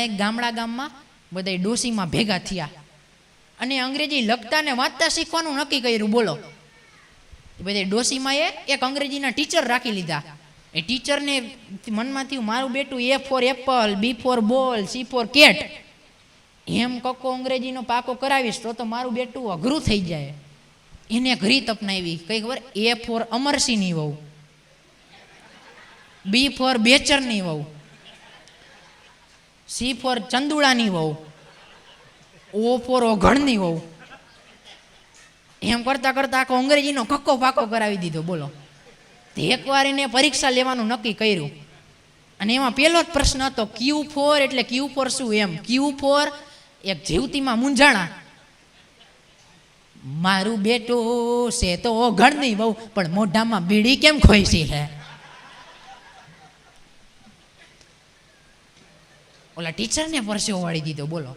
હમણાં એક ગામમાં બધા ડોસીમાં ભેગા થયા અને અંગ્રેજી લખતા ને વાંચતા શીખવાનું નક્કી કર્યું. બોલો, બધા ડોસીમાં એક અંગ્રેજીના ટીચર રાખી લીધા. એ ટીચરને મનમાં થયું મારું બેટું A for apple, B for ball, C for cat, એમ કક્કો અંગ્રેજીનો પાકો કરાવીશ તો મારું બેટું અઘરું થઈ જાય. એને એક રીત અપનાવી. કઈ ખબર? A ફોર અમરસિંહની વહુ, B ફોર બેચરની વહુ, C ફોર ચંદુડાની વહુ, O ફોર ઓઘણની વહુ. એમ કરતા કરતા આખો અંગ્રેજીનો કક્કો પાકો કરાવી દીધો. બોલો, એકવાર એને પરીક્ષા લેવાનું નક્કી કર્યું અને એમાં પહેલો જ પ્રશ્ન હતો Q4 એટલે Q4 શું? એમ Q4 એક જીવતીમાં મૂંઝાણા. મારું બેટું છે તો ઓઘણની વહુ, પણ મોઢામાં બીડી કેમ ખોઈસી છે? ઓલા ટીચરને પરસેવો વાળી દીધો. બોલો,